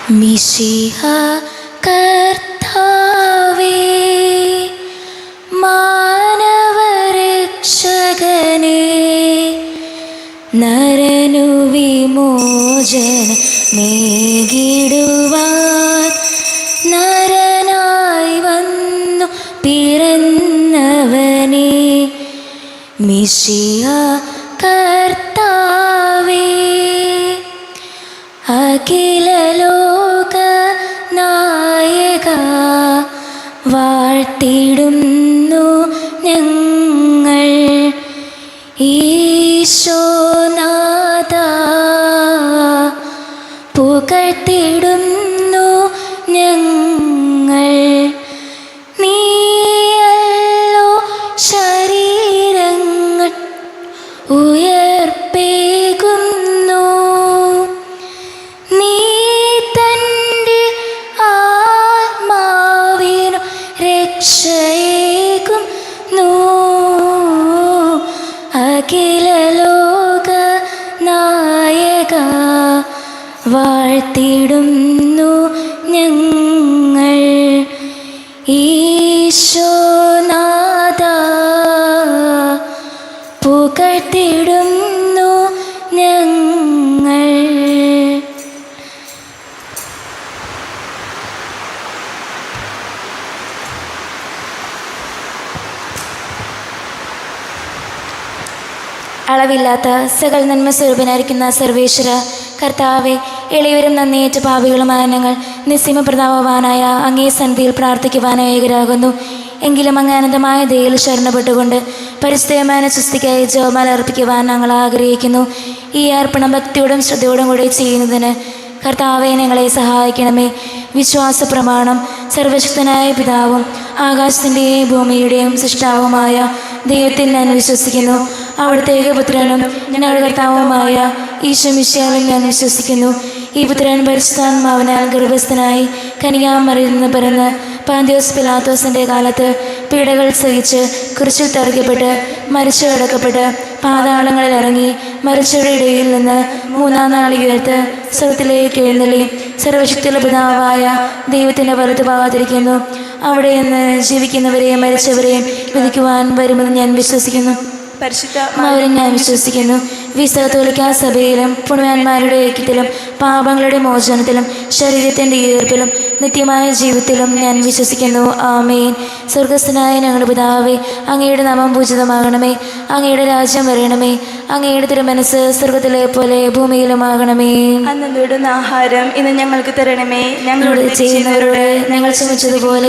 മിശിഹ കർത്താവേ, മാനവരക്ഷകനേ, നരനു വിമോചനമേകിടുവാൻ നരനായി വന്നു പിറന്നവനേ, മിശിഹ കർത്താവേ, അഖില ലോക നായക വാഴ്ത്തിടുന്നു ഞങ്ങൾ. ഈശോനാഥ പുകഴ്ത്തിടുന്നു ഞങ്ങൾ. നീയല്ലോ ശരീരങ്ങൾ ഉയർപ്പേകുന്നു, നീ തൻ്റെ ആത്മാവിനു രക്ഷയേകുന്നു. അഖില ലോക നായക വാഴ്ത്തിടുന്നു ഞങ്ങൾ. ഈശോനാഥ പുകഴ്ത്തിടുന്നു ഞങ്ങൾ. അളവില്ലാത്ത സകല നന്മ സ്വരൂപനായിരിക്കുന്ന സർവേശ്വര കർത്താവെ, എളിയവരും നന്ദിയേറ്റ പാപികളുമായ ഞങ്ങൾ നിസ്സീമ പ്രതാപവാനായ അങ്ങേ സന്നിധിയിൽ പ്രാർത്ഥിക്കുവാൻ ഏകരാകുന്നു. എങ്കിലും അങ്ങ് അനന്തമായ ദയയിൽ ശരണപ്പെട്ടുകൊണ്ട് പരിസ്ഥിതിമായ സൃഷ്ടിക്കായി ജപമാല അർപ്പിക്കുവാൻ ഞങ്ങൾ ആഗ്രഹിക്കുന്നു. ഈ അർപ്പണം ഭക്തിയോടും ശ്രദ്ധയോടും കൂടി ചെയ്യുന്നതിന് കർത്താവെ ഞങ്ങളെ സഹായിക്കണമേ. വിശ്വാസ പ്രമാണം. സർവശക്തനായ പിതാവും ആകാശത്തിൻ്റെയും ഭൂമിയുടെയും സൃഷ്ടാവുമായ ദൈവത്തിൽ ഞാൻ വിശ്വസിക്കുന്നു. അവിടുത്തെ ഏകപുത്രനും ഞങ്ങളുടെ കർത്താവുമായ ഈശോ മിശിഹായിലും ഞാൻ വിശ്വസിക്കുന്നു. ഈ പുത്രൻ പരിശുദ്ധാത്മാവിനാൽ ഗർഭസ്ഥനായി കന്യകാമറിയിൽ നിന്ന് പിറന്ന് പന്തിയോസ് പിലാത്തോസിൻ്റെ കാലത്ത് പീഡകൾ സഹിച്ച് കുരിശിൽ തറയ്ക്കപ്പെട്ട് മരിച്ചു കിടക്കപ്പെട്ട് പാതാളങ്ങളിൽ ഇറങ്ങി മരിച്ചവരുടെ ഇടയിൽ നിന്ന് മൂന്നാം നാൾ ഉയർത്ത് സ്വർഗ്ഗത്തിലേക്ക് എഴുന്നള്ളി സർവശക്തിയുള്ള പിതാവായ ദൈവത്തിൻ്റെ വലത്തുഭാഗത്തിരിക്കുന്നു. അവിടെ നിന്ന് ജീവിക്കുന്നവരെയും മരിച്ചവരെയും വിധിക്കുവാൻ വരുമെന്ന് ഞാൻ വിശ്വസിക്കുന്നു. പരിശുദ്ധാത്മാവിലും ഞാൻ വിശ്വസിക്കുന്നു. വിശ്വകത്തോലിക്കാ സഭയിലും പുണ്യവാന്മാരുടെ ഐക്യത്തിലും പാപങ്ങളുടെ മോചനത്തിലും ശരീരത്തിൻ്റെ ഈർപ്പിലും നിത്യമായ ജീവിതത്തിലും ഞാൻ വിശ്വസിക്കുന്നു. ആമേൻ. സ്വർഗസ്ഥനായ ഞങ്ങളുടെ പിതാവേ, അങ്ങയുടെ നാമം പൂജിതമാകണമേ. അങ്ങയുടെ രാജ്യം വരണമേ. അങ്ങയുടെ തിരുമനസ്സ് സ്വർഗത്തിലെ പോലെ ഭൂമിയിലുമാകണമേ. അന്ന് വേണ്ടുന്ന ആഹാരം ഇന്ന് ഞങ്ങൾക്ക് തരണമേ. ഞങ്ങളോട് ചെയ്യുന്നവരോട് ഞങ്ങൾ ക്ഷമിച്ചതുപോലെ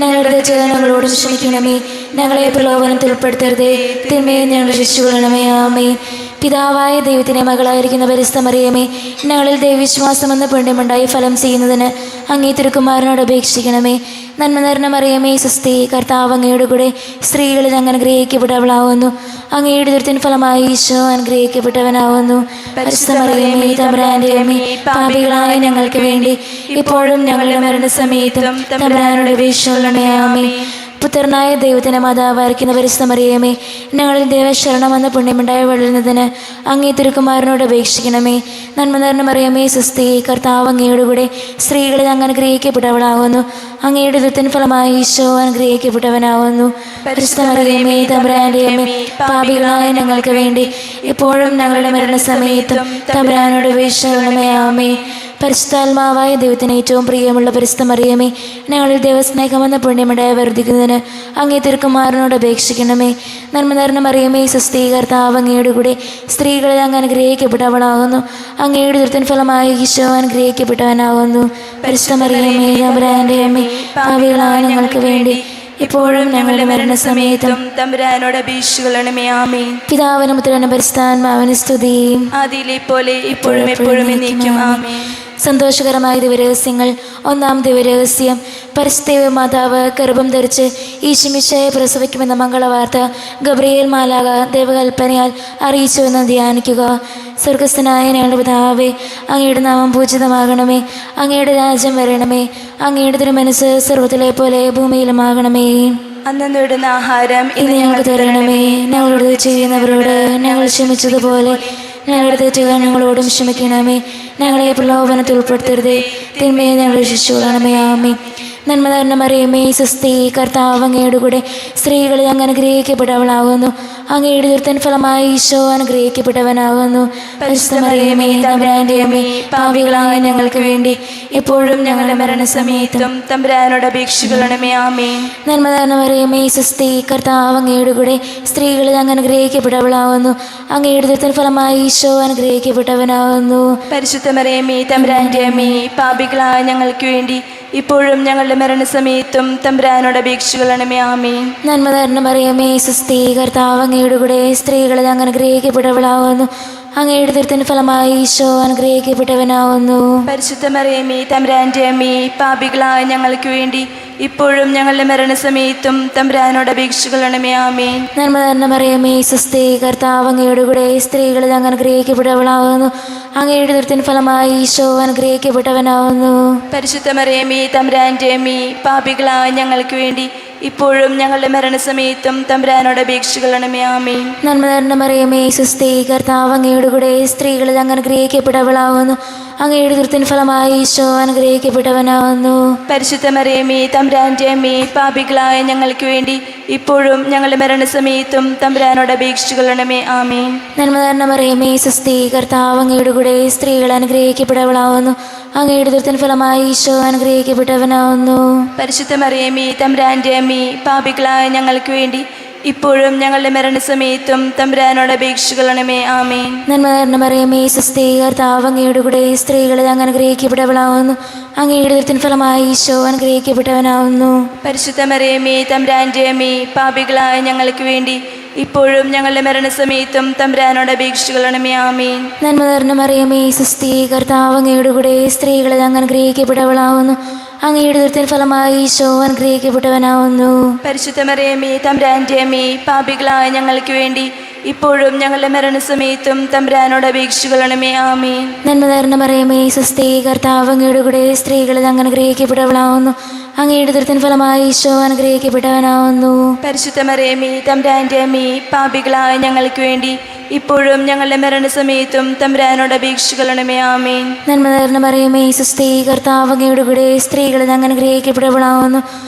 ഞങ്ങളുടെ തെറ്റുകൾ ഞങ്ങളോടും ക്ഷമിക്കണമേ. ഞങ്ങളെ പ്രലോഭനത്തിൽ ഉൾപ്പെടുത്തരുതേ, തിന്മയെ ഞങ്ങൾ രക്ഷിച്ചുകൊള്ളണമേ. ആമേൻ. പിതാവായ ദൈവത്തിൻ്റെ മകളായിരിക്കുന്ന പരിശുദ്ധ മറിയമേ, ഞങ്ങളിൽ ദൈവവിശ്വാസമെന്ന പുണ്യമുണ്ടായി ഫലം ചെയ്യുന്നതിന് അങ്ങേ തിരുക്കുമാരനോട് അപേക്ഷിക്കണമേ. നന്മ നിറഞ്ഞ മറിയമേ, സ്വസ്തി, കർത്താവ് അങ്ങയുടെ കൂടെ സ്ത്രീകളിൽ അങ്ങ് അനുഗ്രഹിക്കപ്പെട്ടവളാവുന്നു. അങ്ങയുടെ ദുരിതത്തിൻ ഫലമായി ഈശോ അനുഗ്രഹിക്കപ്പെട്ടവനാവുന്നു. പരിശുദ്ധ മറിയമേ, തമ്പുരാന്റെ അമ്മേ, പാപികളായ ഞങ്ങൾക്ക് വേണ്ടി ഇപ്പോഴും ഞങ്ങളുടെ മരണസമയത്തും തമ്പുരാനോട് അപേക്ഷിച്ചുകൊള്ളണമേ. ആമേൻ. പുത്രനായ ദൈവത്തിൻ്റെ മാതാവായിരിക്കുന്ന പരിശുദ്ധ മറിയമേ, ഞങ്ങളിൽ ദൈവശരണമെന്ന പുണ്യമുണ്ടായി വളരുന്നതിന് അങ്ങേ തിരുക്കുമാരനോട് അപേക്ഷിക്കണമേ. നന്മ നിറഞ്ഞ മറിയമേ, സ്വസ്തി, കർത്താവ് അങ്ങയുടെ കൂടെ സ്ത്രീകളിൽ അങ്ങ് അനുഗ്രഹിക്കപ്പെട്ടവളാവുന്നു. അങ്ങയുടെ ദുരിതത്തിൻ ഫലമായി ഈശോ അനുഗ്രഹിക്കപ്പെട്ടവനാവുന്നു. പരിശുദ്ധ മറിയമേ, തമ്പുരാന്റെ അമ്മേ, പാപികളായ ഞങ്ങൾക്ക് വേണ്ടി ഇപ്പോഴും ഞങ്ങളുടെ മരണസമയത്തും തമ്പുരാനോട് അപേക്ഷിച്ചുകൊള്ളണമേ. ആമേൻ. പരിശുദ്ധാത്മാവായ ദൈവത്തിന് ഏറ്റവും പ്രിയമുള്ള പരിശുദ്ധ മറിയമേ, ഞങ്ങളിൽ ദൈവസ്നേഹമെന്ന പുണ്യമുണ്ടായി വർദ്ധിക്കുന്നതിന് അങ്ങേ തിരുക്കുമാരനോട് അപേക്ഷിക്കണമേ. നന്മ നിറഞ്ഞ മറിയമേ, സ്വസ്തി, കർത്താവ് അങ്ങയുടെ കൂടെ സ്ത്രീകളിൽ അങ്ങ് അനുഗ്രഹിക്കപ്പെട്ടവളാകുന്നു. അങ്ങയുടെ ദുരിതത്തിൻ ഫലമായി ഈശോ അനുഗ്രഹിക്കപ്പെട്ടവനാകുന്നു. പരിശുദ്ധ മറിയമേ, തമ്പുരാന്റെ അമ്മേ, പാപികളായ ഞങ്ങൾക്ക് വേണ്ടി ഇപ്പോഴും ഞങ്ങളുടെ മരണസമയത്തും തമ്പുരാനോട് അപേക്ഷിച്ചുകൊള്ളണമേ. ആമേൻ. പിതാവിനും പുത്രനും പരിശുദ്ധാത്മാവിനും സ്തുതി. ആദിയിലെ പോലെ ഇപ്പോഴും എപ്പോഴും എന്നേക്കും. ആമേൻ. സന്തോഷകരമായ ദിവരഹസ്യങ്ങൾ. ഒന്നാം ദിവരഹസ്യം. പരിശുദ്ധ മാതാവ് ഗർഭം ധരിച്ച് ഈശോമിശിഹായെ പ്രസവിക്കുമെന്ന മംഗളവാർത്ത ഗബ്രിയേൽ മാലാഖ ദൈവകൽപ്പനയാൽ അറിയിച്ചുവെന്ന് ധ്യാനിക്കുക. സ്വർഗസ്ഥനായ ഞങ്ങളുടെ പിതാവേ, അങ്ങയുടെ നാമം പൂജിതമാകണമേ. അങ്ങയുടെ രാജ്യം വരണമേ. അങ്ങയുടെ തിരുമനസ്സ് സ്വർഗ്ഗത്തിലെ പോലെ ഭൂമിയിലുമാകണമേ. അന്ന് വേണ്ടുന്ന ആഹാരം ഇന്ന് ഞങ്ങൾക്ക് തരണമേ. ഞങ്ങളോട് ചെയ്യുന്നവരോട് ഞങ്ങൾ ക്ഷമിച്ചതുപോലെ ഞങ്ങളുടെ തെറ്റുകൾ ഞങ്ങളോടും ക്ഷമിക്കണമേ. ഞങ്ങളെ പ്രലോഭനത്തിൽ ഉൾപ്പെടുത്തരുതേ, തിന്മയെ ഞങ്ങളെ ശിശുകളാണമേ. ആമേ. നന്മ നിറഞ്ഞ മറിയമേ, സ്വസ്തി, കർത്താവ് അങ്ങയുടെ കൂടെ സ്ത്രീകളിൽ അങ്ങ് അനുഗ്രഹിക്കപ്പെട്ടവളാകുന്നു. അങ്ങയുടെ ഉദരത്തിൻ ഫലമായി ഈശോ അനുഗ്രഹിക്കപ്പെട്ടവനാകുന്നു. പരിശുദ്ധ മറിയമേ, തമ്പുരാന്റെ അമ്മേ, പാപികളായ ഞങ്ങൾക്ക് വേണ്ടി എപ്പോഴും ഞങ്ങളുടെ മരണസമയത്തും തമ്പുരാനോട് അപേക്ഷിക്കണമേ. ആമേൻ. നന്മ നിറഞ്ഞ മറിയമേ, സ്വസ്തി, കർത്താവ് അങ്ങയുടെ കൂടെ സ്ത്രീകളിൽ അങ്ങ് അനുഗ്രഹിക്കപ്പെട്ടവളാകുന്നു. അങ്ങയുടെ ഉദരത്തിൻ ഫലമായി ഈശോ അനുഗ്രഹിക്കപ്പെട്ടവനാകുന്നു. പരിശുദ്ധ മറിയമേ, തമ്പുരാന്റെ അമ്മേ, പാപികളായ ഞങ്ങൾക്ക് വേണ്ടി ഇപ്പോഴും ഞങ്ങളുടെ മരണസമയത്തും തമ്പുരാനോട് അപേക്ഷിക്കണമേ. ആമേൻ. നന്മ നിറഞ്ഞ മറിയമേ, സ്വസ്തി, കർത്താവ് അങ്ങയുടെ കൂടെ സ്ത്രീകളിൽ അങ്ങ് അനുഗ്രഹിക്കപ്പെട്ടവളാകുന്നു. അങ്ങയുടെ ഉദരത്തിൻ ഫലമായി ഈശോ അനുഗ്രഹിക്കപ്പെട്ടവനാകുന്നു. പരിശുദ്ധ മറിയമേ, തമ്പുരാന്റെ അമ്മേ, പാപികളായ ഞങ്ങൾക്ക് വേണ്ടി ഇപ്പോഴും ഞങ്ങളുടെ മരണസമയത്തും തമ്പുരാനോട് അപേക്ഷിക്കണമേ. ആമേൻ. നന്മ നിറഞ്ഞ മറിയമേ, സ്വസ്തി, കർത്താവ് അങ്ങയുടെ കൂടെ സ്ത്രീകളിൽ അങ്ങ് അനുഗ്രഹിക്കപ്പെട്ടവളാകുന്നു. അങ്ങയുടെ ഉദരത്തിൻ ഫലമായി ഈശോ അനുഗ്രഹിക്കപ്പെട്ടവനാകുന്നു. പരിശുദ്ധ മറിയമേ, തമ്പുരാന്റെ അമ്മേ, പാപികളായ ഞങ്ങൾക്ക് വേണ്ടി ഇപ്പോഴും ഞങ്ങളുടെ മരണസമയത്തും തമ്പുരാനോട് അപേക്ഷിക്കണമേ. ആമേൻ. നന്മ നിറഞ്ഞ മറിയമേ, സ്വസ്തി, കർത്താവ് അങ്ങയുടെ കൂടെ സ്ത്രീകളിൽ അങ്ങ് അനുഗ്രഹിക്കപ്പെട്ടവളാകുന്നു. അങ്ങയുടെ ഉദരത്തിൻ ഫലമായി ഈശോ അനുഗ്രഹിക്കപ്പെട്ടവനാകുന്നു. പരിശുദ്ധ മറിയമേ, തമ്പുരാന്റെ അമ്മേ, പാപികളായ ഞങ്ങൾക്ക് വേണ്ടി ഇപ്പോഴും ഞങ്ങളുടെ മരണസമയത്തും തമ്പുരാനോട് അപേക്ഷിക്കണമേ. ആമേൻ. നന്മ നിറഞ്ഞ മറിയമേ, സ്വസ്തി, കർത്താവ് അങ്ങയുടെ കൂടെ സ്ത്രീകൾ അനുഗ്രഹിക്കപ്പെട്ടവളാകുന്നു. അങ്ങയുടെ ഉദരത്തിൻ ഫലമായി ഈശോ അനുഗ്രഹിക്കപ്പെട്ടവനാകുന്നു. പരിശുദ്ധ മറിയമേ, തമ്പുരാന്റെ അമ്മേ, പാപികളായ ഞങ്ങൾക്ക് വേണ്ടി ഇപ്പോഴും ഞങ്ങളുടെ മരണസമയത്തും തമ്പുരാനോട് അപേക്ഷിക്കണമേ. ആമേൻ. നന്മ നിറഞ്ഞ മറിയമേ, സ്വസ്തി, കർത്താവ് അങ്ങയുടെ കൂടെ സ്ത്രീകളിൽ അങ്ങ് അനുഗ്രഹിക്കപ്പെട്ടവളാകുന്നു. അങ്ങയുടെ ഉദരത്തിൻ ഫലമായി ഈശോ അനുഗ്രഹിക്കപ്പെട്ടവനാകുന്നു. പരിശുദ്ധ മറിയമേ, തമ്പുരാന്റെ അമ്മേ, പാപികളായ ഞങ്ങൾക്ക് വേണ്ടി ഇപ്പോഴും ഞങ്ങളുടെ മരണസമയത്തും തമ്പുരാനോട് അപേക്ഷിക്കണമേ. ആമേൻ. നന്മ നിറഞ്ഞ മറിയമേ, സ്വസ്തി, കർത്താവ് അങ്ങയുടെ കൂടെ സ്ത്രീകളിൽ അങ്ങ് അനുഗ്രഹിക്കപ്പെട്ടവളാകുന്നു. അങ്ങയുടെ ഉദരത്തിൻ ഫലമായി ഈശോ അനുഗ്രഹിക്കപ്പെട്ടവനാകുന്നു. പരിശുദ്ധ മറിയമേ, തമ്പുരാന്റെ അമ്മേ, പാപികളായ ഞങ്ങൾക്ക് വേണ്ടി ഇപ്പോഴും ഞങ്ങളുടെ മരണസമയത്തും തമ്പുരാനോട് അപേക്ഷിക്കണമേ. ആമേൻ. നന്മ നിറഞ്ഞ മറിയമേ, സ്വസ്തി, കർത്താവ് അങ്ങയുടെ കൂടെ സ്ത്രീകളിൽ അങ്ങ് അനുഗ്രഹിക്കപ്പെട്ടവളാകുന്നു. അങ്ങയുടെ ഉദരത്തിൻ ഫലമായി ഈശോ അനുഗ്രഹിക്കപ്പെട്ടവനാകുന്നു. പരിശുദ്ധ മറിയമേ, തമ്പുരാന്റെ അമ്മേ, പാപികളായ ഞങ്ങൾക്ക് വേണ്ടി ഇപ്പോഴും ഞങ്ങളുടെ മരണസമയത്തും തമ്പുരാനോട് അപേക്ഷിക്കണമേ. ആമേൻ. നന്മ നിറഞ്ഞ മറിയമേ, സ്വസ്തി, കർത്താവ് അങ്ങയുടെ കൂടെ സ്ത്രീകളിൽ അങ്ങ് അനുഗ്രഹിക്കപ്പെട്ടവളാകുന്നു.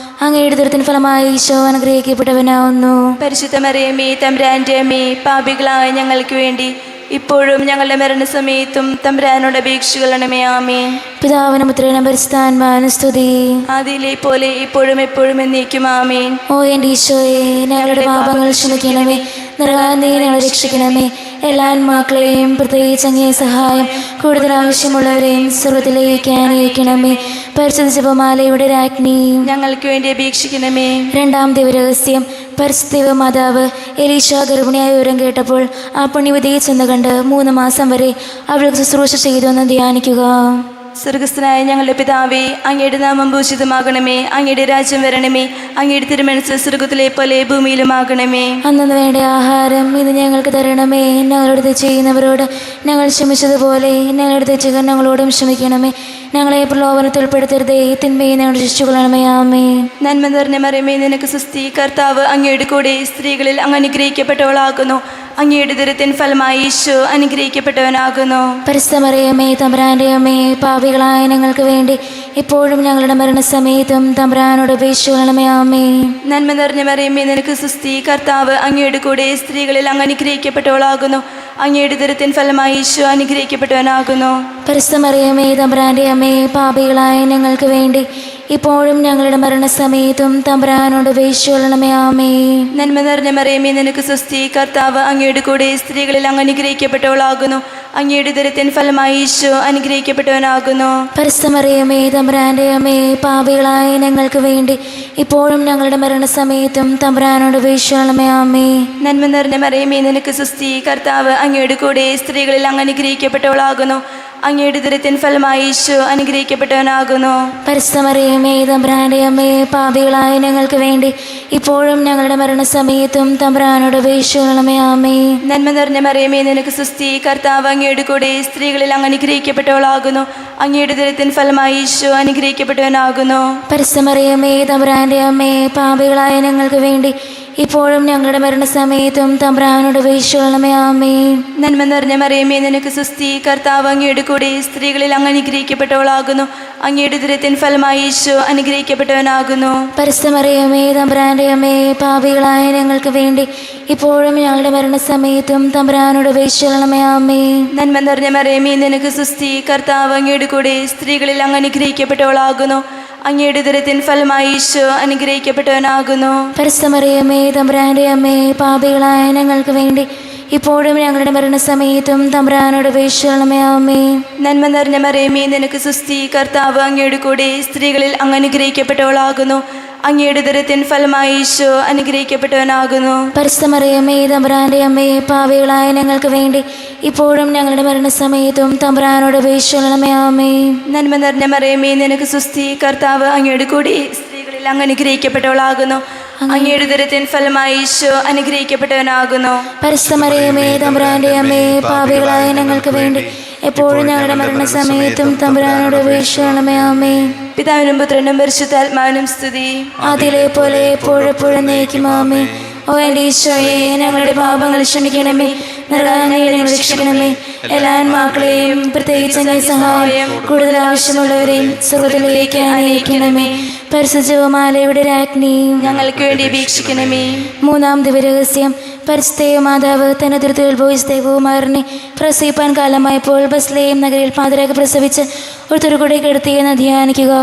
അങ്ങയുടെ ഉദരത്തിൻ ഫലമായി ഈശോ അനുഗ്രഹിക്കപ്പെട്ടവനാകുന്നു. പരിശുദ്ധ മറിയമേ, തമ്പുരാന്റെ അമ്മേ, പാപികളായ ഞങ്ങൾക്ക് വേണ്ടി ഇപ്പോഴും ഞങ്ങളുടെ മരണസമയത്തും തമ്പുരാനോട് അപേക്ഷിക്കണമേ. ആമേൻ. പിതാവിനും പുത്രനും പരിശുദ്ധാത്മാവിനും സ്തുതി. ആദിയിലെ പോലെ ഇപ്പോഴും എപ്പോഴും എന്നേക്കും. ആമേൻ. ഓ എൻ്റെ ഈശോയെ, ഞങ്ങളുടെ പാപങ്ങൾ ക്ഷമിക്കണമേ. നരകാന്തേ ഞങ്ങളെ രക്ഷിക്കണമേ. എല്ലാ ആത്മാക്കളെയും പ്രത്യേകിച്ച് അങ്ങേ സഹായം കൂടുതൽ ആവശ്യമുള്ളവരെയും സ്വർഗ്ഗത്തിലേക്ക് അനുഗ്രഹിക്കണമേ. പരിശുദ്ധ ജപമാലയുടെ രാജ്ഞി, ഞങ്ങൾക്ക് വേണ്ടി അപേക്ഷിക്കണമേ. രണ്ടാം ദിവരഹസ്യം. പരിശുദ്ധ മാതാവ് എലീശ ഗർഭിണിയായ വിവരം കേട്ടപ്പോൾ ആ പുണ്യവതിയെ ചെന്ന് കണ്ട് 3 മാസം വരെ അവൾക്ക് ശുശ്രൂഷ ചെയ്തു എന്ന് ധ്യാനിക്കുക. സ്വർഗസ്ഥനായ ഞങ്ങളുടെ പിതാവേ, അങ്ങയുടെ നാമം പൂജിതമാകണമേ. അങ്ങയുടെ രാജ്യം വരണമേ. അങ്ങയുടെ തിരുമനസ്സ് സ്വർഗത്തിലെ പോലെ ഭൂമിയിലുമാകണമേ. അന്നു വേണ്ട ആഹാരം ഇത് ഞങ്ങൾക്ക് തരണമേ. ഞങ്ങളോട് തെറ്റ് ചെയ്യുന്നവരോട് ഞങ്ങൾ ക്ഷമിച്ചതുപോലെ ഞങ്ങളുടെ തെറ്റുകൾ ഞങ്ങളോടും ക്ഷമിക്കണമേ. ഞങ്ങളെ പ്രലോഭനത്തിൽ ഉൾപ്പെടുത്തരുതേ, തിന്മയെ ഞങ്ങളുടെ ശിശുക്കളണമേ. ആമേ. നന്മ നിറഞ്ഞ മറിയമേ, നിനക്ക് സ്വസ്തി. കർത്താവ് അങ്ങയുടെ കൂടെ സ്ത്രീകളിൽ അങ്ങ് അനുഗ്രഹിക്കപ്പെട്ടവളാകുന്നു. അങ്ങയുടെ ഉദരത്തിൻ ഫലമായി ഈശോ അനുഗ്രഹിക്കപ്പെട്ടവനാകുന്നു. പരിശുദ്ധ മറിയമേ, തമ്പുരാന്റെ അമ്മേ, പാപികളായ ഞങ്ങൾക്ക് വേണ്ടി ഇപ്പോഴും ഞങ്ങളുടെ മരണസമയത്തും തമ്പുരാനോട് അപേക്ഷിക്കണമേ. ആമേ. നന്മ നിറഞ്ഞ മറിയമേ, നിനക്ക് സ്വസ്തി. കർത്താവ് അങ്ങയുടെ കൂടെ സ്ത്രീകളിൽ അങ്ങ് അനുഗ്രഹിക്കപ്പെട്ടവളാകുന്നു. അങ്ങയുടെ ഉദരത്തിൻ ഫലമായി ഈശോ അനുഗ്രഹിക്കപ്പെട്ടവനാകുന്നു. പരിശുദ്ധ മറിയമേ, തമ്പുരാന്റെ അമ്മേ, പാപികളായ ഞങ്ങൾക്ക് വേണ്ടി ഇപ്പോഴും ഞങ്ങളുടെ മരണസമയത്തും തമ്പുരാനോട് അപേക്ഷിക്കണമേ. ആമേ. നന്മ നിറഞ്ഞ മറിയമേ, നിനക്ക് സ്വസ്തി. കർത്താവ് അങ്ങയുടെ കൂടെ സ്ത്രീകളിൽ അങ്ങ് അനുഗ്രഹിക്കപ്പെട്ടവളാകുന്നു. അങ്ങയുടെ ഉദരത്തിൻ ഫലമായി ഈശോ അനുഗ്രഹിക്കപ്പെട്ടവനാകുന്നു. പരിശുദ്ധ മറിയമേ, തമ്പുരാന്റെ അമ്മേ, പാപികളായ ഞങ്ങൾക്ക് വേണ്ടി ഇപ്പോഴും ഞങ്ങളുടെ മരണസമയത്തും തമ്പുരാനോട് അപേക്ഷിക്കണമേ. ആമേ. നന്മ നിറഞ്ഞ മറിയമേ, നിനക്ക് സ്വസ്തി. കർത്താവ് അങ്ങയുടെ കൂടെ സ്ത്രീകളിൽ അങ്ങ് അനുഗ്രഹിക്കപ്പെട്ടവളാകുന്നു. അങ്ങയുടെ ഉദരത്തിൻ ഫലമായി ഈശോ അനുഗ്രഹിക്കപ്പെട്ടവനാകുന്നു. പരിശുദ്ധ മറിയമേ, തമ്പുരാന്റെ അമ്മേ, പാപികളായ ഞങ്ങൾക്ക് വേണ്ടി ഇപ്പോഴും ഞങ്ങളുടെ മരണസമയത്തും തമ്പുരാനോട് അപേക്ഷിക്കണമേ. ആമേ. നന്മ നിറഞ്ഞ മറിയമേ, നിനക്ക് സ്വസ്തി. കർത്താവ് അങ്ങയുടെ കൂടെ സ്ത്രീകളിൽ അങ്ങ് അനുഗ്രഹിക്കപ്പെട്ടവളാകുന്നു. അങ്ങയുടെ ഉദരത്തിൻ ഫലമായി ഈശോ അനുഗ്രഹിക്കപ്പെട്ടവനാകുന്നു. പരിശുദ്ധമറിയമേ തമ്പുരാന്റെ അമ്മേ, പാപികളായ ഞങ്ങൾക്ക് വേണ്ടി ഇപ്പോഴും ഞങ്ങളുടെ മരണസമയത്തും തമ്പുരാനോട് അപേക്ഷിക്കണമേ. ആമേൻ. നന്മ നിറഞ്ഞ മറിയമേ, നിനക്ക് സുസ്തി. കർത്താവ് അങ്ങയുടെ കൂടെ സ്ത്രീകളിൽ അങ്ങ് അനുഗ്രഹിക്കപ്പെട്ടവളാകുന്നു. അങ്ങയുടെ ഉദരത്തിൻ ഫലമായി ഈശോ അനുഗ്രഹിക്കപ്പെട്ടവനാകുന്നു. പരിശുദ്ധമറിയമേ തമ്പുരാന്റെ അമ്മേ, പാപികളായ ഞങ്ങൾക്ക് വേണ്ടി ഇപ്പോഴും ഞങ്ങളുടെ മരണസമയത്തും തമ്പുരാനോട് അപേക്ഷിക്കണമേ. ആമേൻ. നന്മ നിറഞ്ഞ മറിയമേ, നിനക്ക് സുസ്തി. കർത്താവ് അങ്ങയുടെ കൂടെ സ്ത്രീകളിൽ അങ്ങ് അനുഗ്രഹിക്കപ്പെട്ടവളാകുന്നു. അങ്ങയുടെ ഉദരത്തിൻ ഫലമായി ഈശോ അനുഗ്രഹിക്കപ്പെട്ടവനാകുന്നു. പരിശുദ്ധമറിയമേ തമ്പുരാന്റെ അമ്മേ, പാപികളായ ഞങ്ങൾക്ക് വേണ്ടി ഇപ്പോഴും ഞങ്ങളുടെ മരണസമയത്തും തമ്പുരാനോട് അപേക്ഷിക്കണമേ. ആമേൻ. നന്മ നിറഞ്ഞ മറിയമേ, നിനക്ക് സുസ്തി. കർത്താവ് അങ്ങയുടെ കൂടെ സ്ത്രീകളിൽ അങ്ങ് അനുഗ്രഹിക്കപ്പെട്ടവളാകുന്നു. അങ്ങയുടെ ഉദരത്തിൻ ഫലമായി ഈശോ അനുഗ്രഹിക്കപ്പെട്ടവനാകുന്നു. പരിശുദ്ധമറിയമേ തമ്പുരാന്റെ അമ്മേ, പാപികളായ ഞങ്ങൾക്ക് വേണ്ടി ഇപ്പോഴും ഞങ്ങളുടെ മരണസമയത്തും തമ്പുരാനോട് അപേക്ഷിക്കണമേ. ആമേൻ. നന്മ നിറഞ്ഞ മറിയമേ, നിനക്ക് സുസ്തി. കർത്താവ് അങ്ങയുടെ കൂടെ സ്ത്രീകളിൽ അങ്ങ് അനുഗ്രഹിക്കപ്പെട്ടവളാകുന്നു. അങ്ങയുടെ ഉദരത്തിൻ ഫലമായി ഈശോ അനുഗ്രഹിക്കപ്പെട്ടവനാകുന്നു. പരിശുദ്ധമറിയമേ തമ്പുരാന്റെ അമ്മേ, പാപികളായ ഞങ്ങൾക്ക് വേണ്ടി എപ്പോഴും ഞങ്ങളുടെ മരണസമയത്തും തമ്പുരാനോട് അപേക്ഷിക്കണമേ. ആമേൻ. പിതാവിനും പുത്രനും പരിശുദ്ധാത്മാവിനും സ്തുതി. അതിലെ പോലെ എപ്പോഴെപ്പോഴും നയിക്കും. ആമേൻ. ഓ എൻ്റെ ഈശോയെ, ഞങ്ങളുടെ പാപങ്ങൾ ക്ഷമിക്കണമേ, നരകാഗ്നിയിൽ ഞങ്ങളെ രക്ഷിക്കണമേ. എല്ലാ ആത്മാക്കളെയും പ്രത്യേകിച്ച് അങ്ങേ സഹായം കൂടുതൽ ആവശ്യമുള്ളവരെയും സ്വർഗ്ഗത്തിലേക്ക് അനയിക്കണമേ. പരിശുദ്ധ ജപമാലയുടെ രാജ്ഞി, ഞങ്ങൾക്ക് വേണ്ടി അപേക്ഷിക്കണമേ. മൂന്നാം ദിവരഹസ്യം. പരിശുദ്ധ മാതാവ് തന്റെ ദുരിതത്തിൽ ഉത്ഭവിച്ച ദൈവകുമാരനെ പ്രസവിപ്പാൻ കാലമായപ്പോൾ ബസ്ലേം നഗരിൽ പാതിരാക്ക് പ്രസവിച്ച് ഒരു തുരുകുടി കിടത്തിയെന്ന് ധ്യാനിക്കുക.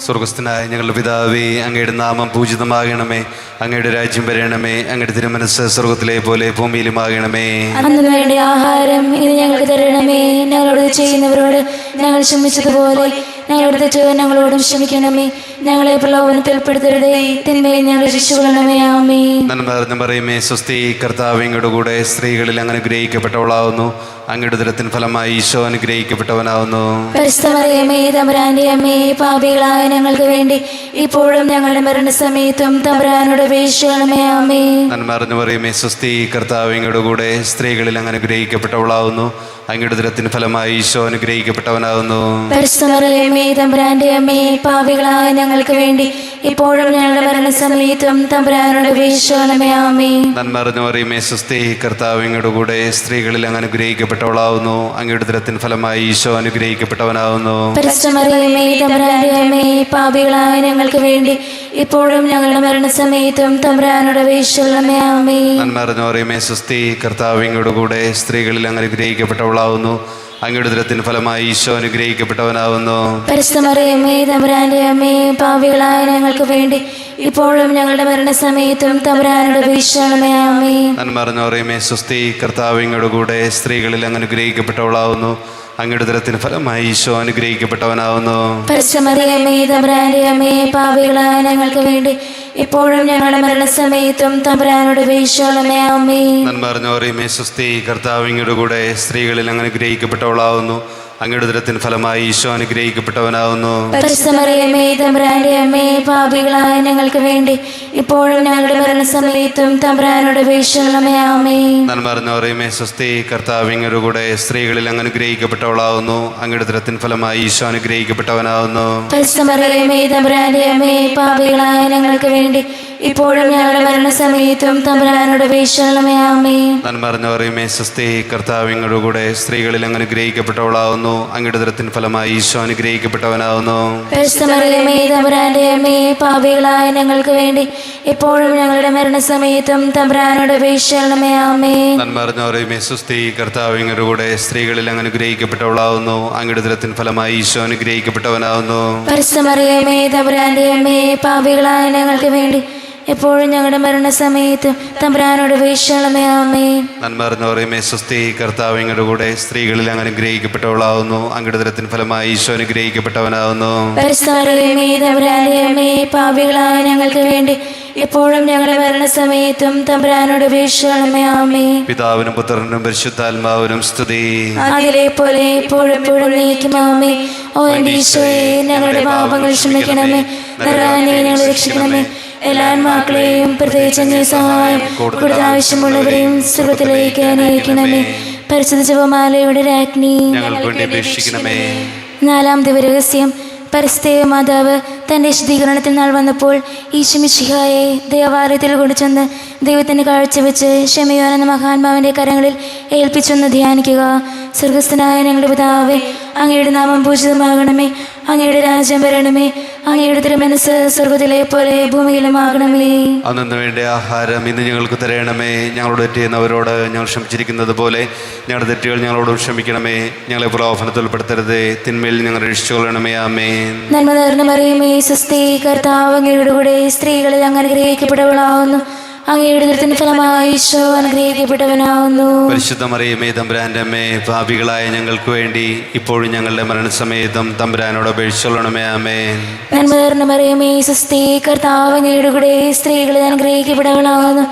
സ്വർഗസ്ഥനായ ഞങ്ങളുടെ പിതാവേ, അങ്ങയുടെ നാമം പൂജിതമാകണമേ. അങ്ങയുടെ രാജ്യം വരണമേ. അങ്ങയുടെ തിരുമനസ് സ്വർഗത്തിലെ പോലെ ഭൂമിയിലുമാകണമേ. അന്നു വേണ്ട ആഹാരം ഇന്ന് ഞങ്ങൾക്ക് തരണമേ. ഞങ്ങളോട് ചെയ്യുന്നവരോട് ഞങ്ങൾ ക്ഷമിച്ചതുപോലെ ഞങ്ങളുടെ തെറ്റുകൾ ഞങ്ങളോടും ക്ഷമിക്കണമേ. ഞങ്ങളെ പ്രലോഭനത്തിൽ പെടുത്തരുതേ, തിന്മയെ ഞങ്ങളെ രക്ഷിച്ചുകൊള്ളണമേ. ആമേൻ. നന്മ നിറഞ്ഞ മറിയമേ, സ്വസ്തി. കർത്താവ് അങ്ങയുടെ കൂടെ സ്ത്രീകളിൽ അങ്ങ് അനുഗ്രഹിക്കപ്പെട്ടവളാവുന്നു. അങ്ങയുടെ ഉദരത്തിൻ ഫലമായി ഈശോ അനുഗ്രഹിക്കപ്പെട്ടവനാവുന്നു. പരിശുദ്ധമറിയമേ തമ്പുരാന്റെ അമ്മേ, പാപികളായ ഞങ്ങൾക്ക് വേണ്ടി ഇപ്പോഴും ഞങ്ങളുടെ മരണസമയത്തും തമ്പുരാനോട് അപേക്ഷിക്കണമേ. ആമേൻ. നന്മ നിറഞ്ഞ മറിയമേ, സ്വസ്തി. കർത്താവ് അങ്ങയുടെ കൂടെ സ്ത്രീകളിൽ അങ്ങ് അനുഗ്രഹിക്കപ്പെട്ടവളാവുന്നു. അങ്ങയുടെ ഉദരത്തിൻ ഫലമായി ഈശോ അനുഗ്രഹിക്കപ്പെട്ടവനാവുന്നു. പരിശുദ്ധമറിയമേ തമ്പുരാന്റെ അമ്മേ, പാപികളായ ഞങ്ങൾക്ക് വേണ്ടി ഇപ്പോഴും ഞങ്ങളുടെ മരണസമയത്തും തമ്പുരാനോട് അപേക്ഷിക്കണമേ. ആമേൻ. നന്മ നിറഞ്ഞ മറിയമേ, സ്വസ്തി. കർത്താവ് അങ്ങയുടെ കൂടെ സ്ത്രീകളിൽ അങ്ങ് അനുഗ്രഹിക്കപ്പെട്ടവളാവുന്നു. അങ്ങയുടെ ഉദരത്തിൻ ഫലമായി ഈശോ അനുഗ്രഹിക്കപ്പെട്ടവനാവുന്നു. പരിശുദ്ധമറിയമേ തമ്പുരാന്റെ അമ്മേ, പാപികളായ ഞങ്ങൾക്ക് വേണ്ടി ഇപ്പോഴും ഞങ്ങളുടെ മരണസമയത്തും തമ്പുരാനോട് അപേക്ഷിക്കണമേ. ആമേൻ. നന്മ നിറഞ്ഞ മറിയമേ, സ്വസ്തി. കർത്താവ് അങ്ങയുടെ കൂടെ സ്ത്രീകളിൽ അങ്ങ് അനുഗ്രഹിക്കപ്പെട്ടവളാവുന്നു. അങ്ങയുടെ ഉദരത്തിൻ ഫലമായി ഈശോ അനുഗ്രഹിക്കപ്പെട്ടവനാവുന്നു. പരിശുദ്ധമറിയമേ തമ്പുരാന്റെ അമ്മേ, പാപികളായ ഞങ്ങൾക്ക് വേണ്ടി ഇപ്പോഴും ഞങ്ങളുടെ മരണസമയത്തും തമ്പുരാനോട് അപേക്ഷിക്കണമേ. ആമേൻ. നന്മ നിറഞ്ഞ മറിയമേ, സ്വസ്തി. കർത്താവ് അങ്ങയുടെ കൂടെ സ്ത്രീകളിൽ അങ്ങ് അനുഗ്രഹിക്കപ്പെട്ടവളാവുന്നു. അങ്ങയുടെ ഉദരത്തിൻ ഫലമായി ഈശോ അനുഗ്രഹിക്കപ്പെട്ടവനാവുന്നു. പരിശുദ്ധമറിയമേ തമ്പുരാന്റെ അമ്മേ, പാപികളായ ഞങ്ങൾക്ക് വേണ്ടി ഇപ്പോഴും ഞങ്ങളുടെ മരണസമയത്തും തമ്പുരാനോട് അപേക്ഷിക്കണമേ. ആമേൻ. നന്മ നിറഞ്ഞ മറിയമേ, സ്വസ്തി. കർത്താവ് അങ്ങയുടെ കൂടെ സ്ത്രീകളിൽ അങ്ങ് അനുഗ്രഹിക്കപ്പെട്ടവളാവുന്നു. അങ്ങയുടെ ഉദരത്തിൻ ഫലമായി ഈശോ അനുഗ്രഹിക്കപ്പെട്ടവനാവുന്നു. പരിശുദ്ധമറിയമേ തമ്പുരാന്റെ അമ്മേ, പാപികളായ ഞങ്ങൾക്ക് വേണ്ടി ഇപ്പോഴും ഞങ്ങളുടെ മരണസമയത്തും തമ്പുരാനോട് അപേക്ഷിക്കണമേ. ആമേൻ. നന്മ നിറഞ്ഞ മറിയമേ, സ്വസ്തി. കർത്താവ് അങ്ങയുടെ കൂടെ സ്ത്രീകളിൽ അങ്ങ് അനുഗ്രഹിക്കപ്പെട്ടവളാവുന്നു. അങ്ങയുടെ ഉദരത്തിൻ ഫലമായി ഈശോ അനുഗ്രഹിക്കപ്പെട്ടവനാവുന്നു. പരിശുദ്ധമറിയമേ തമ്പുരാന്റെ അമ്മേ, പാപികളായ ഞങ്ങൾക്ക് വേണ്ടി ഇപ്പോഴും ഞങ്ങളുടെ മരണസമയത്തും തമ്പുരാനോട് അപേക്ഷിക്കണമേ. ആമേൻ. നന്മ നിറഞ്ഞ മറിയമേ, സ്വസ്തി. കർത്താവ് അങ്ങയുടെ കൂടെ സ്ത്രീകളിൽ അങ്ങ് അനുഗ്രഹിക്കപ്പെട്ടവളാവുന്നു. അങ്ങയുടെ ഉദരത്തിൻ ഫലമായി ഈശോ അനുഗ്രഹിക്കപ്പെട്ടവനാവുന്നു. പരിശുദ്ധമറിയമേ തമ്പുരാന്റെ അമ്മേ, പാപികളായ ഞങ്ങൾക്ക് വേണ്ടി ഇപ്പോഴും ഞങ്ങളുടെ മരണസമയത്തും തമ്പുരാനോട് അപേക്ഷിക്കണമേ. ആമേൻ. നന്മ നിറഞ്ഞ മറിയമേ, സ്വസ്തി. കർത്താവ് അങ്ങയുടെ കൂടെ സ്ത്രീകളിൽ അങ്ങ് അനുഗ്രഹിക്കപ്പെട്ടവളാവുന്നു. അങ്ങയുടെ ഉദരത്തിൻ ഫലമായി ഈശോ അനുഗ്രഹിക്കപ്പെട്ടവനാവുന്നു. പരിശുദ്ധമറിയമേ തമ്പുരാന്റെ അമ്മേ, പാപികളായ ഞങ്ങൾക്ക് വേണ്ടി എപ്പോഴും ഞങ്ങളുടെ മരണസമയത്തും തമ്പുരാനോട് അപേക്ഷിക്കണമേ. ആമേൻ. നന്മ നിറഞ്ഞ മറിയമേ, സ്വസ്തി. കർത്താവ് അങ്ങയുടെ കൂടെ സ്ത്രീകളിൽ അങ്ങ് അനുഗ്രഹിക്കപ്പെട്ടവളാവുന്നു. അങ്ങയുടെ ഉദരത്തിൻ ഫലമായി ഈശോ അനുഗ്രഹിക്കപ്പെട്ടവനാവുന്നു. പരിശുദ്ധമറിയമേ തമ്പുരാന്റെ അമ്മേ, പാപികളായ ഞങ്ങൾക്ക് വേണ്ടി എപ്പോഴും ഞങ്ങളുടെ മരണസമയത്തും തമ്പുരാനോട് അപേക്ഷിക്കണമേ. ആമേൻ. പിതാവിനും പുത്രനും പരിശുദ്ധാത്മാവിനും സ്തുതി. അതിലെ പോലെ എപ്പോഴെപ്പോഴും നയിക്കും. ആമേൻ. ഓ എൻ്റെ ഈശോയെ, ഞങ്ങളുടെ പാപങ്ങൾ ക്ഷമിക്കണമേ, നരകാഗ്നിയിൽ ഞങ്ങളെ രക്ഷിക്കണമേ. എല്ലാ ആത്മാക്കളെയും പ്രത്യേകിച്ച് അങ്ങേ സഹായം കൂടുതൽ ആവശ്യമുള്ളവരെയും സ്വർഗ്ഗത്തിലേക്ക് അനയിക്കണമേ. പരിശുദ്ധ ജപമാലയുടെ രാജ്ഞി, ഞങ്ങൾക്ക് വേണ്ടി അപേക്ഷിക്കണമേ. നാലാം ദിവരഹസ്യം. പരിസ്ഥിതി മാതാവ് തൻ്റെ ശുദ്ധീകരണത്തിൽ നാൾ വന്നപ്പോൾ ഈശോ മിശിഹായെ ദേവാലയത്തിൽ കൊണ്ടുചെന്ന് ദൈവത്തിന് കാഴ്ചവെച്ച് ക്ഷമയോൻ എന്ന മഹാത്മാവിൻ്റെ കരങ്ങളിൽ ഏൽപ്പിച്ചൊന്ന് ധ്യാനിക്കുക. സ്വർഗസ്ഥനായ ഞങ്ങളുടെ പിതാവേ, അങ്ങയുടെ നാമം പൂജിതമാകണമേ. അങ്ങയുടെ രാജ്യം വരണമേ. അങ്ങയുടെ തിരുമനസ്സ് സ്വർഗത്തിലെ പോലെ ഭൂമിയിലുമാകണമേ. അന്നു വേണ്ട ആഹാരം ഇന്ന് ഞങ്ങൾക്ക് തരണമേ. ഞങ്ങളോട് തെറ്റ് ചെയ്യുന്നവരോട് ഞങ്ങൾ ക്ഷമിച്ചിരിക്കുന്നത് പോലെ ഞങ്ങളുടെ തെറ്റുകൾ ഞങ്ങളോടും ക്ഷമിക്കണമേ. ഞങ്ങളെ പ്രലോഭനത്തിൽ ഉൾപ്പെടുത്തരുതേ, തിന്മയിൽ ഞങ്ങൾ രക്ഷിച്ചുകൊള്ളണമേ. ആമേൻ. നന്മ നിറഞ്ഞ മറിയമേ, സ്വസ്തി, കർത്താവ് അങ്ങയുടെ കൂടെ സ്ത്രീകളിൽ അങ്ങ് അനുഗ്രഹിക്കപ്പെട്ടവളാവുന്നു. അങ്ങയുടെ ഉദരത്തിൻ ഫലമായി ഈശോ അനുഗ്രഹിക്കപ്പെട്ടവനാവുന്നു. പരിശുദ്ധ മറിയമേ, തമ്പുരാന്റെ അമ്മേ, പാപികളായ ഞങ്ങൾക്ക് വേണ്ടി ഇപ്പോഴും ഞങ്ങളുടെ മരണസമയത്തും തമ്പുരാനോട് അപേക്ഷിച്ചുകൊള്ളണമേ. ആമേൻ. നന്മ നിറഞ്ഞ മറിയമേ, സ്വസ്തി, കർത്താവ് അങ്ങയുടെ കൂടെ സ്ത്രീകളിൽ അനുഗ്രഹിക്കപ്പെട്ടവളാവുന്നു.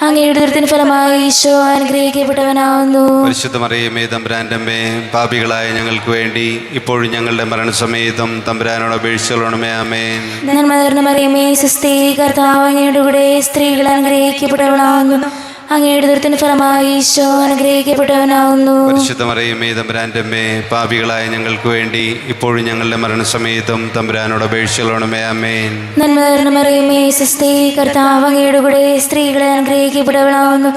അങ്ങയുടെ ഉദരത്തിൻ ഫലമായി ഈശോ അനുഗ്രഹിക്കപ്പെട്ടവനാവുന്നു. പരിശുദ്ധ മറിയമേ, തമ്പുരാന്റെ അമ്മേ, പാപികളായ ഞങ്ങൾക്ക് വേണ്ടി ഇപ്പോഴും ഞങ്ങളുടെ മരണസമയത്തും തമ്പുരാനോട് അപേക്ഷിച്ചുകൊള്ളണമേ. ആമേൻ. നന്മ നിറഞ്ഞ മറിയമേ, സ്വസ്തി, കർത്താവ് അങ്ങയുടെ കൂടെ സ്ത്രീകൾ അനുഗ്രഹിക്കപ്പെട്ടവളാവുന്നു. അങ്ങയുടെ ഉദരത്തിൻ ഫലമായി ഈശോ അനുഗ്രഹിക്കപ്പെട്ടവനാവുന്നു. പരിശുദ്ധ മറിയമേ, തമ്പുരാന്റെ അമ്മേ, പാപികളായ ഞങ്ങൾക്ക് വേണ്ടി ഇപ്പോഴും ഞങ്ങളുടെ മരണസമയത്തും തമ്പുരാനോട് അപേക്ഷിച്ചുകൊള്ളണമേ. ആമേൻ. നന്മ നിറഞ്ഞ മറിയമേ, സ്വസ്തി, കർത്താവ് അങ്ങയുടെ കൂടെ സ്ത്രീകളെ അനുഗ്രഹിക്കപ്പെട്ടവളാവുന്നു.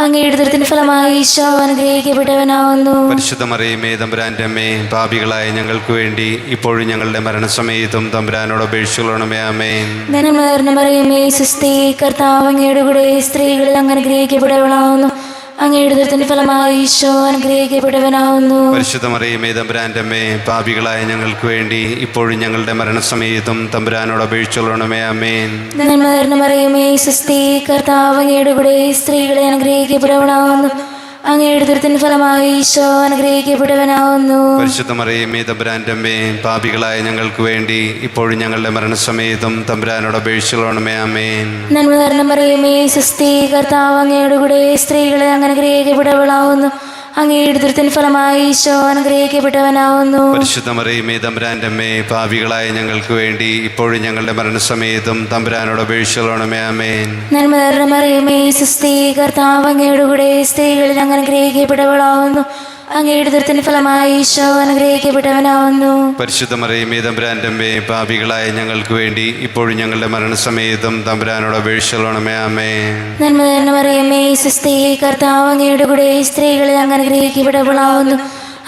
അങ്ങയുടെ ഉദരത്തിൻ ഫലമായി ഈശോ അനുഗ്രഹിക്കപ്പെട്ടവനാവുന്നു. പരിശുദ്ധ മറിയമേ, തമ്പുരാന്റെ അമ്മേ, പാപികളായ ഞങ്ങൾക്ക് വേണ്ടി ഇപ്പോഴും ഞങ്ങളുടെ മരണസമയത്തും തമ്പുരാനോട് അപേക്ഷിച്ചുകൊള്ളണമേ. ആമേൻ. നന്മ നിറഞ്ഞ മറിയമേ, സ്വസ്തി, കർത്താവ് അങ്ങയുടെ കൂടെ സ്ത്രീകളിൽ അങ്ങ് അനുഗ്രഹിക്കപ്പെട്ടവളാവുന്നു. അങ്ങയുടെ ഉദരത്തിൻ ഫലമായി ഈശോ അനുഗ്രഹിക്കപ്പെട്ടവനാവുന്നു. പരിശുദ്ധ മറിയമേ, തമ്പുരാന്റെ അമ്മേ, പാപികളായ ഞങ്ങൾക്ക് വേണ്ടി ഇപ്പോഴും ഞങ്ങളുടെ മരണസമയത്തും തമ്പുരാനോട് അപേക്ഷിച്ചുകൊള്ളണമേ. ആമേൻ. നന്മ നിറഞ്ഞ മറിയമേ, സ്വസ്തി, കർത്താവ് അങ്ങയുടെ കൂടെ സ്ത്രീകളെ അനുഗ്രഹിക്കപ്പെട്ടവളാവുന്നു. അങ്ങയുടെ ഉദരത്തിൻ ഫലമായി ഈശോ അനുഗ്രഹിക്കപ്പെട്ടവനാവുന്നു. പരിശുദ്ധ മറിയമേ, തമ്പുരാന്റെ അമ്മേ, പാപികളായ ഞങ്ങൾക്ക് വേണ്ടി ഇപ്പോഴും ഞങ്ങളുടെ മരണസമയത്തും തമ്പുരാനോട് അപേക്ഷിച്ചുകൊള്ളണമേ. ആമേൻ. നന്മ നിറഞ്ഞ മറിയമേ, സ്വസ്തി, കർത്താവ് അങ്ങയുടെ കൂടെ സ്ത്രീകളെ അങ്ങ് അനുഗ്രഹിക്കപ്പെട്ടവളാവുന്നു. അങ്ങയുടെ ഉദരത്തിൻ ഫലമായി ഈശോ അനുഗ്രഹിക്കപ്പെട്ടവനാവുന്നു. പരിശുദ്ധ മറിയമേ, തമ്പുരാന്റെ അമ്മേ, പാപികളായ ഞങ്ങൾക്ക് വേണ്ടി ഇപ്പോഴും ഞങ്ങളുടെ മരണസമയത്തും തമ്പുരാനോട് അപേക്ഷിച്ചുകൊള്ളണമേ. ആമേൻ. നന്മ നിറഞ്ഞ മറിയമേ, സ്വസ്തി, കർത്താവ് അങ്ങയുടെ കൂടെ സ്ത്രീകളിൽ അങ്ങ് അനുഗ്രഹിക്കപ്പെട്ടവളാവുന്നു. അങ്ങയുടെ ഉദരത്തിൻ ഫലമായി ഈശോ അനുഗ്രഹിക്കപ്പെട്ടവനാവുന്നു. പരിശുദ്ധ മറിയമേ, തമ്പുരാന്റെ അമ്മേ, പാപികളായ ഞങ്ങൾക്ക് വേണ്ടി ഇപ്പോഴും ഞങ്ങളുടെ മരണസമയത്തും തമ്പുരാനോട് അപേക്ഷിച്ചുകൊള്ളണമേ. ആമേൻ. നന്മ നിറഞ്ഞ മറിയമേ, സ്വസ്തി, കർത്താവ് അങ്ങയുടെ കൂടെ സ്ത്രീകളിൽ അങ്ങ് അനുഗ്രഹിക്കപ്പെട്ടവളാവുന്നു.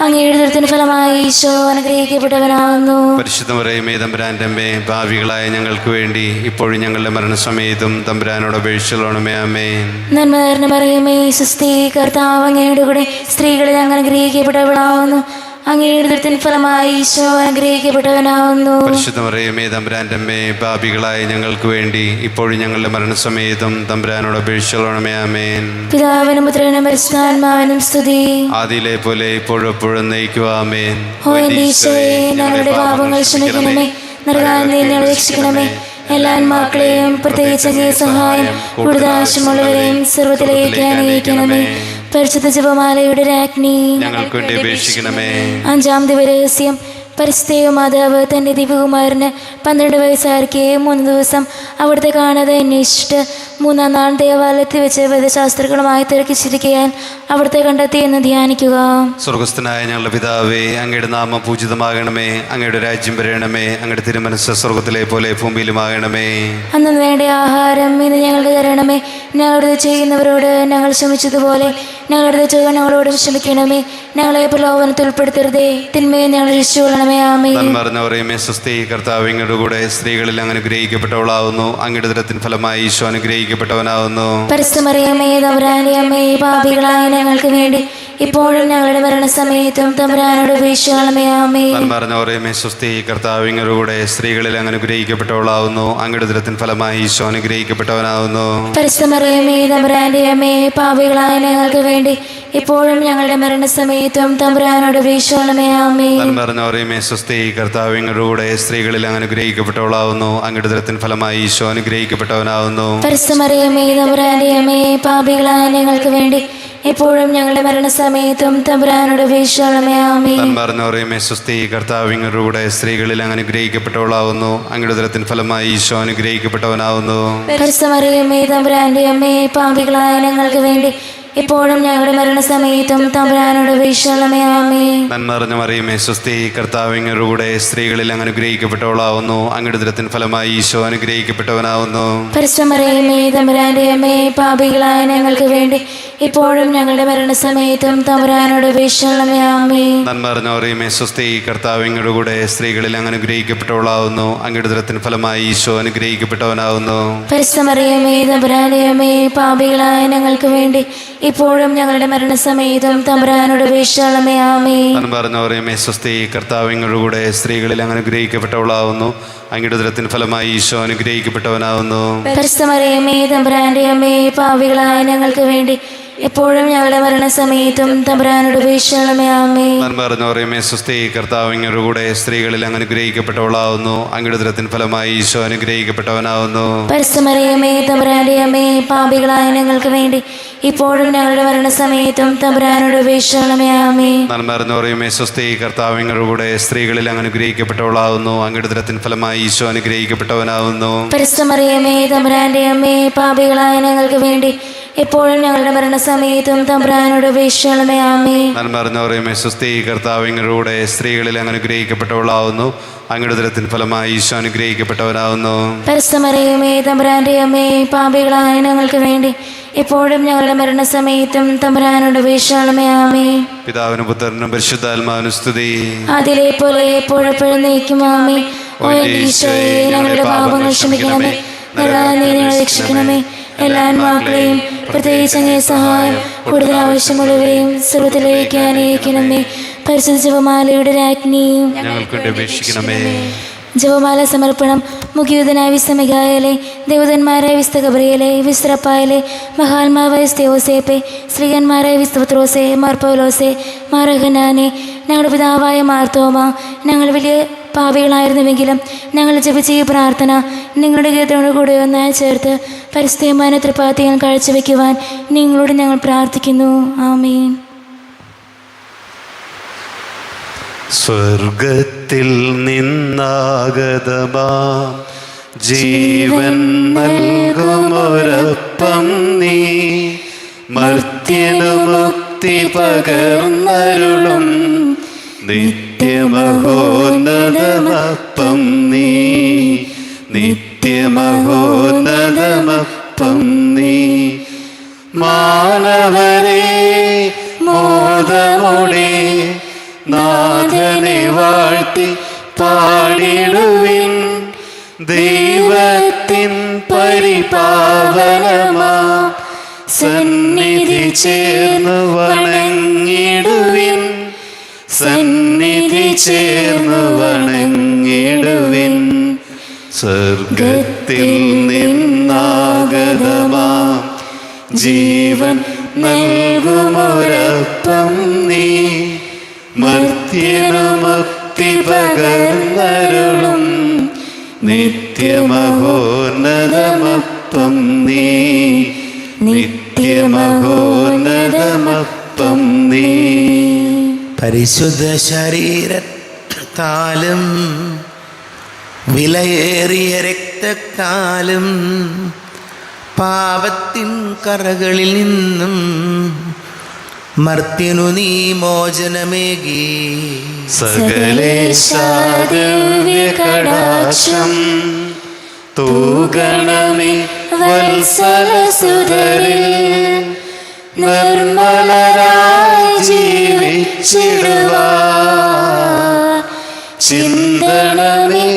അങ്ങയുടെ ഉദരത്തിൻ ഫലമായി ഈശോ അനുഗ്രഹിക്കപ്പെട്ടവനാവുന്നു. പരിശുദ്ധ മറിയമേ, തമ്പുരാന്റെ അമ്മേ, പാപികളായ ഞങ്ങൾക്ക് വേണ്ടി ഇപ്പോഴും ഞങ്ങളുടെ മരണസമയത്തും തമ്പുരാനോട് അപേക്ഷിച്ചുകൊള്ളണമേ. ആമേൻ. നന്മ നിറഞ്ഞ മറിയമേ, സ്വസ്തി, കർത്താവ് അങ്ങയുടെ കൂടെ സ്ത്രീകളിൽ അങ്ങ് അനുഗ്രഹിക്കപ്പെട്ടവളാവുന്നു. അങ്ങയുടെ ഉദരത്തിൻ ഫലമായി ഈശോ അനുഗ്രഹിക്കപ്പെട്ടവനാവുന്നു. പരിശുദ്ധ മറിയമേ, തമ്പുരാന്റെ അമ്മേ, പാപികളായ ഞങ്ങൾക്ക് വേണ്ടി ഇപ്പോഴും ഞങ്ങളുടെ മരണസമയത്തും തമ്പുരാനോട് അപേക്ഷിച്ചുകൊള്ളണമേ. ആമേൻ. പിതാവിനും പുത്രനും പരിശുദ്ധാത്മാവിനും സ്തുതി. ആദിയിലെ പോലെ ഇപ്പോഴും എപ്പോഴും നയിക്കുക. ആമേൻ. ഓ എൻ്റെ ഈശോയെ, ഞങ്ങളുടെ പാപങ്ങൾ ക്ഷമിക്കണമേ. നരകായിൽ നിന്ന് ഞങ്ങളെ രക്ഷിക്കണമേ. എല്ലാ ആത്മാക്കളെയും പ്രത്യേകിച്ച് അങ്ങേ സഹായം കൂടുതൽ ആവശ്യമുള്ളവരെയും സർവ്വത്തിലേക്ക് അനുഗ്രഹിക്കണമേ. പരിശുദ്ധ ജപമാലയുടെ രാജ്ഞി, ഞങ്ങൾക്ക് വേണ്ടി അപേക്ഷിക്കണമേ. അഞ്ചാം ദിവരഹസ്യം. പരിസ്ഥിതി മാതാവ് തൻ്റെ ദിവ്യകുമാരന് 12 വയസ്സായിരിക്കെ 3 ദിവസം അവിടുത്തെ കാണാതെ അന്വേഷിച്ചിട്ട് 3-ാം നാൾ ദേവാലയത്തിൽ വെച്ച് വേദശാസ്ത്രങ്ങളുമായി തിരക്കിച്ചിരിക്കാൻ അവിടുത്തെ കണ്ടെത്തി എന്ന് ധ്യാനിക്കുക. സ്വർഗസ്ഥനായ ഞങ്ങളുടെ പിതാവേ, അങ്ങയുടെ നാമം പൂജിതമാകണമേ. അങ്ങയുടെ രാജ്യം വരണമേ. അങ്ങയുടെ തിരുമനസ്സ് സ്വർഗത്തിലെ പോലെ ഭൂമിയിലുമാകണമേ. അന്ന് വേണ്ട ആഹാരം ഇന്ന് ഞങ്ങൾക്ക് തരണമേ. ഞങ്ങളോട് ചെയ്യുന്നവരോട് ഞങ്ങൾ ക്ഷമിച്ചതുപോലെ ഞങ്ങളുടെ തെറ്റുകൾ ഞങ്ങളോട് ക്ഷമിക്കണമേ. ഞങ്ങളെ പ്രലോഭനത്തിൽ ഉൾപ്പെടുത്തരുതേ, തിന്മയെ ഞങ്ങൾ രക്ഷിച്ചുകൊള്ളണമേ. ആമേൻ. നന്മ പറയുമേ, സ്വസ്തി, കർത്താവ് അങ്ങയുടെ കൂടെ സ്ത്രീകളിൽ അങ്ങ് അനുഗ്രഹിക്കപ്പെട്ടവളാവുന്നു. അങ്ങയുടെ ഉദരത്തിൻ ഫലമായി ഈശോ അനുഗ്രഹിക്കപ്പെട്ടവനാവുന്നു. പരിശുദ്ധ മറിയമേ, തമ്പുരാന്റെ അമ്മേ, പാപികളായ ഞങ്ങൾക്ക് വേണ്ടി ഇപ്പോഴും ഞങ്ങളുടെ മരണസമയത്തും തമ്പുരാനോട് അപേക്ഷിച്ചുകൊള്ളണമേ. ആമേൻ. നന്മ പറയുമേ, സ്വസ്തി, കർത്താവ് അങ്ങയുടെ കൂടെ സ്ത്രീകളിൽ അങ്ങ് അനുഗ്രഹിക്കപ്പെട്ടവളാവുന്നു. അങ്ങയുടെ ഉദരത്തിൻ ഫലമായി ഈശോ അനുഗ്രഹിക്കപ്പെട്ടവനാവുന്നു. പരിശുദ്ധ മറിയമേ, തമ്പുരാന്റെ അമ്മേ, പാപികളായ ഞങ്ങൾക്ക് വേണ്ടി ഇപ്പോഴും ഞങ്ങളുടെ മരണസമയത്തും തമ്പുരാനോട് അപേക്ഷിച്ചുകൊള്ളണമേ. ആമേൻ. നന്മ പറയുമേ, സ്വസ്തി, കർത്താവ് അങ്ങയുടെ കൂടെ സ്ത്രീകളിൽ അങ്ങ് അനുഗ്രഹിക്കപ്പെട്ടവളാവുന്നു. അങ്ങയുടെ ഉദരത്തിൻ ഫലമായി ഈശോ അനുഗ്രഹിക്കപ്പെട്ടവനാവുന്നു. പരിശുദ്ധ മറിയമേ, തമ്പുരാന്റെ അമ്മേ, പാപികളായ ഞങ്ങൾക്ക് വേണ്ടി ഇപ്പോഴും ഞങ്ങളുടെ മരണസമയത്തും തമ്പുരാനോട് അപേക്ഷിച്ചുകൊള്ളണമേ. ആമേൻ. നന്മ പറയുമേ, സ്വസ്തി, കർത്താവ് അങ്ങയുടെ കൂടെ സ്ത്രീകളിൽ അങ്ങ് അനുഗ്രഹിക്കപ്പെട്ടവളാവുന്നു. അങ്ങയുടെ ഉദരത്തിൻ ഫലമായി ഈശോ അനുഗ്രഹിക്കപ്പെട്ടവനാവുന്നു. പരിശുദ്ധ മറിയമേ, തമ്പുരാന്റെ അമ്മേ, പാപികളായ ഞങ്ങൾക്ക് വേണ്ടി ഇപ്പോഴും ഞങ്ങളുടെ മരണസമയത്തും തമ്പുരാനോട് അപേക്ഷിക്കണമേ. ആമേൻ. നന്മ നിറഞ്ഞ മറിയമേ സ്വസ്തി, കർത്താവ് അങ്ങയുടെ കൂടെ സ്ത്രീകളിൽ അങ്ങ് അനുഗ്രഹിക്കപ്പെട്ടവളാവുന്നു. അങ്ങയുടെ ഉദരത്തിൻ ഫലമായി ഈശോ അനുഗ്രഹിക്കപ്പെട്ടവനാവുന്നു. പരിശുദ്ധ മറിയമേ തമ്പുരാന്റെ അമ്മേ, പാപികളായ ഞങ്ങൾക്ക് വേണ്ടി ഇപ്പോഴും ഞങ്ങളുടെ മരണസമയത്തും തമ്പുരാനോട് അപേക്ഷിക്കണമേ. ആമേൻ. നന്മ നിറഞ്ഞ മറിയമേ സ്വസ്തി, കർത്താവ് അങ്ങയുടെ കൂടെ സ്ത്രീകളിൽ അങ്ങ് അനുഗ്രഹിക്കപ്പെട്ടവളാവുന്നു. അങ്ങയുടെ ഉദരത്തിൻ ഫലമായി ഈശോ അനുഗ്രഹിക്കപ്പെട്ടവനാവുന്നു. പരിശുദ്ധ മറിയമേ തമ്പുരാന്റെ അമ്മേ, പാപികളായ ഞങ്ങൾക്ക് വേണ്ടി ഇപ്പോഴും ഞങ്ങളുടെ മരണസമയത്തും തമ്പുരാനോട് അപേക്ഷിക്കണമേ. ആമേൻ. നന്മ നിറഞ്ഞ മറിയമേ സ്വസ്തി, കർത്താവ് അങ്ങയുടെ കൂടെ സ്ത്രീകളിൽ അങ്ങ് അനുഗ്രഹിക്കപ്പെട്ടവളാവുന്നു. അങ്ങയുടെ ഉദരത്തിൻ ഫലമായി ഈശോ അനുഗ്രഹിക്കപ്പെട്ടവനാവുന്നു. പരിശുദ്ധ മറിയമേ തമ്പുരാന്റെ അമ്മേ, പാപികളായ ഞങ്ങൾക്ക് വേണ്ടി എപ്പോഴും ഞങ്ങളുടെ മരണസമയത്തും തമ്പുരാനോട് അപേക്ഷിക്കണമേ. ആമേൻ. നന്മ നിറഞ്ഞ മറിയമേ സ്വസ്തി, കർത്താവ് അങ്ങയുടെ കൂടെ സ്ത്രീകളിൽ അങ്ങ് അനുഗ്രഹിക്കപ്പെട്ടവളാവുന്നു. അങ്ങയുടെ ഉദരത്തിൻ ഫലമായി ഈശോ അനുഗ്രഹിക്കപ്പെട്ടവനാവുന്നു. പരിശുദ്ധ മറിയമേ തമ്പുരാന്റെ അമ്മേ, പാപികളായ ഞങ്ങൾക്ക് വേണ്ടി ഇപ്പോഴും ഞങ്ങളുടെ മരണസമയത്തും തമ്പുരാനോട് അപേക്ഷിക്കണമേ. ആമേൻ. നന്മ നിറഞ്ഞ മറിയമേ സ്വസ്തി, കർത്താവ് അങ്ങയുടെ കൂടെ സ്ത്രീകളിൽ അങ്ങ് അനുഗ്രഹിക്കപ്പെട്ടവളാവുന്നു. അങ്ങയുടെ ഉദരത്തിൻ ഫലമായി ഈശോ അനുഗ്രഹിക്കപ്പെട്ടവനാവുന്നു. പരിശുദ്ധ മറിയമേ തമ്പുരാന്റെ അമ്മേ, പാപികളായ ഞങ്ങൾക്ക് വേണ്ടി എപ്പോഴും ഞങ്ങളുടെ മരണസമയത്തും തമ്പുരാനോട് അപേക്ഷിക്കണമേ. ആമേൻ. നന്മ നിറഞ്ഞ മറിയമേ സ്വസ്തി, കർത്താവ് അങ്ങയുടെ കൂടെ സ്ത്രീകളിൽ അങ്ങ് അനുഗ്രഹിക്കപ്പെട്ടവളാവുന്നു. അങ്ങയുടെ ഉദരത്തിൻ ഫലമായി ഈശോ അനുഗ്രഹിക്കപ്പെട്ടവനാവുന്നു. പരിശുദ്ധ മറിയമേ തമ്പുരാന്റെ അമ്മേ, പാപികളായ ഞങ്ങൾക്ക് വേണ്ടി എപ്പോഴും ഞങ്ങളുടെ മരണസമയത്തും തമ്പുരാനോട് അപേക്ഷിക്കണമേ. ആമേൻ. പിതാവിനും പുത്രനും പരിശുദ്ധാത്മാവിനും സ്തുതി. അതിലെ പോലെ എപ്പോഴെപ്പോഴും നയിക്കും. ആമേൻ. ഓ ഈശോയെ, ഞങ്ങളുടെ പാപങ്ങൾ ക്ഷമിക്കണമേ, ഞങ്ങളെ രക്ഷിക്കണമേ. എല്ലാ ആത്മാക്കളെയും പ്രത്യേകിച്ച് അങ്ങേ സഹായം കൂടുതൽ ആവശ്യമുള്ളവരെയും സ്വർഗ്ഗത്തിലേക്ക് അനുഗ്രഹിക്കണമേ. പരിശുദ്ധ ജപമാലയുടെ രാജ്ഞിയും ഞങ്ങൾക്ക് അപേക്ഷിക്കണമേ. ജപമാല സമർപ്പണം. മുഖ്യൂതനായ വിശുദ്ധ മിഖായേലേ, ദേവദന്മാരായ വിശുദ്ധ ഗബ്രിയേലേ, വിശുദ്ധ റഫായേലേ, മഹാത്മാവായ വിശുദ്ധ യോസേപ്പേ, സ്ത്രീകന്മാരായ വിശുദ്ധ പത്രോസേ, മാർ പൗലോസേ, മാർ ഹനാനെ, ഞങ്ങളുടെ പിതാവായ മാർത്തോമ, ഞങ്ങൾ വലിയ പാപികളായിരുന്നുവെങ്കിലും ഞങ്ങൾ ജപിച്ച ഈ പ്രാർത്ഥന നിങ്ങളുടെ ഗീതത്തോടു കൂടെ ഒന്നായി ചേർത്ത് പരിശുദ്ധമായ തൃപ്പാത്തികൾ കാഴ്ചവെക്കുവാൻ നിങ്ങളോട് ഞങ്ങൾ പ്രാർത്ഥിക്കുന്നു. ആമേൻ. സ്വർഗത്തിൽ നിന്നാഗതമാം ജീവൻ നൽകുമൊരപ്പം നീ, മർത്യനു മുക്തി പകർന്നരുളും നിത്യമഹോന്നതമപ്പം നീ, നിത്യമഹോന്നതമപ്പം നീ. മാനവരെ മോദമോടെ നാഥനെ വാഴ്ത്തി പാടിടുവിൻ, ദൈവത്തിൻ പരിപാവനമാ സന്നിധി ചേർന്നു വണങ്ങിടുവിൻ, സന്നിധി ചേർന്നു വണങ്ങിടുവിൻ. സ്വർഗത്തിൽ നിന്നാഗതമാം ജീവൻ നൽകുമൊരപ്പം നീ, മർത്യനു മുക്തി പകർന്നരുളും നിത്യമഹോന്നതമപ്പം നീ, നിത്യമഹോന്നതമപ്പം നീ. പരിശുദ്ധ ശരീരത്താലും വിലയേറിയ രക്തത്താലും പാപത്തിൻ കറകളിൽ നിന്നും മർത്യനു നീ മോചനമേകി. സകലേശാദിവ്യകടാക്ഷം തൂഗണമേ വത്സലസുതരിൽ, നിർമ്മലരായി ജീവിച്ചിടുവാൻ ചിന്തണമേ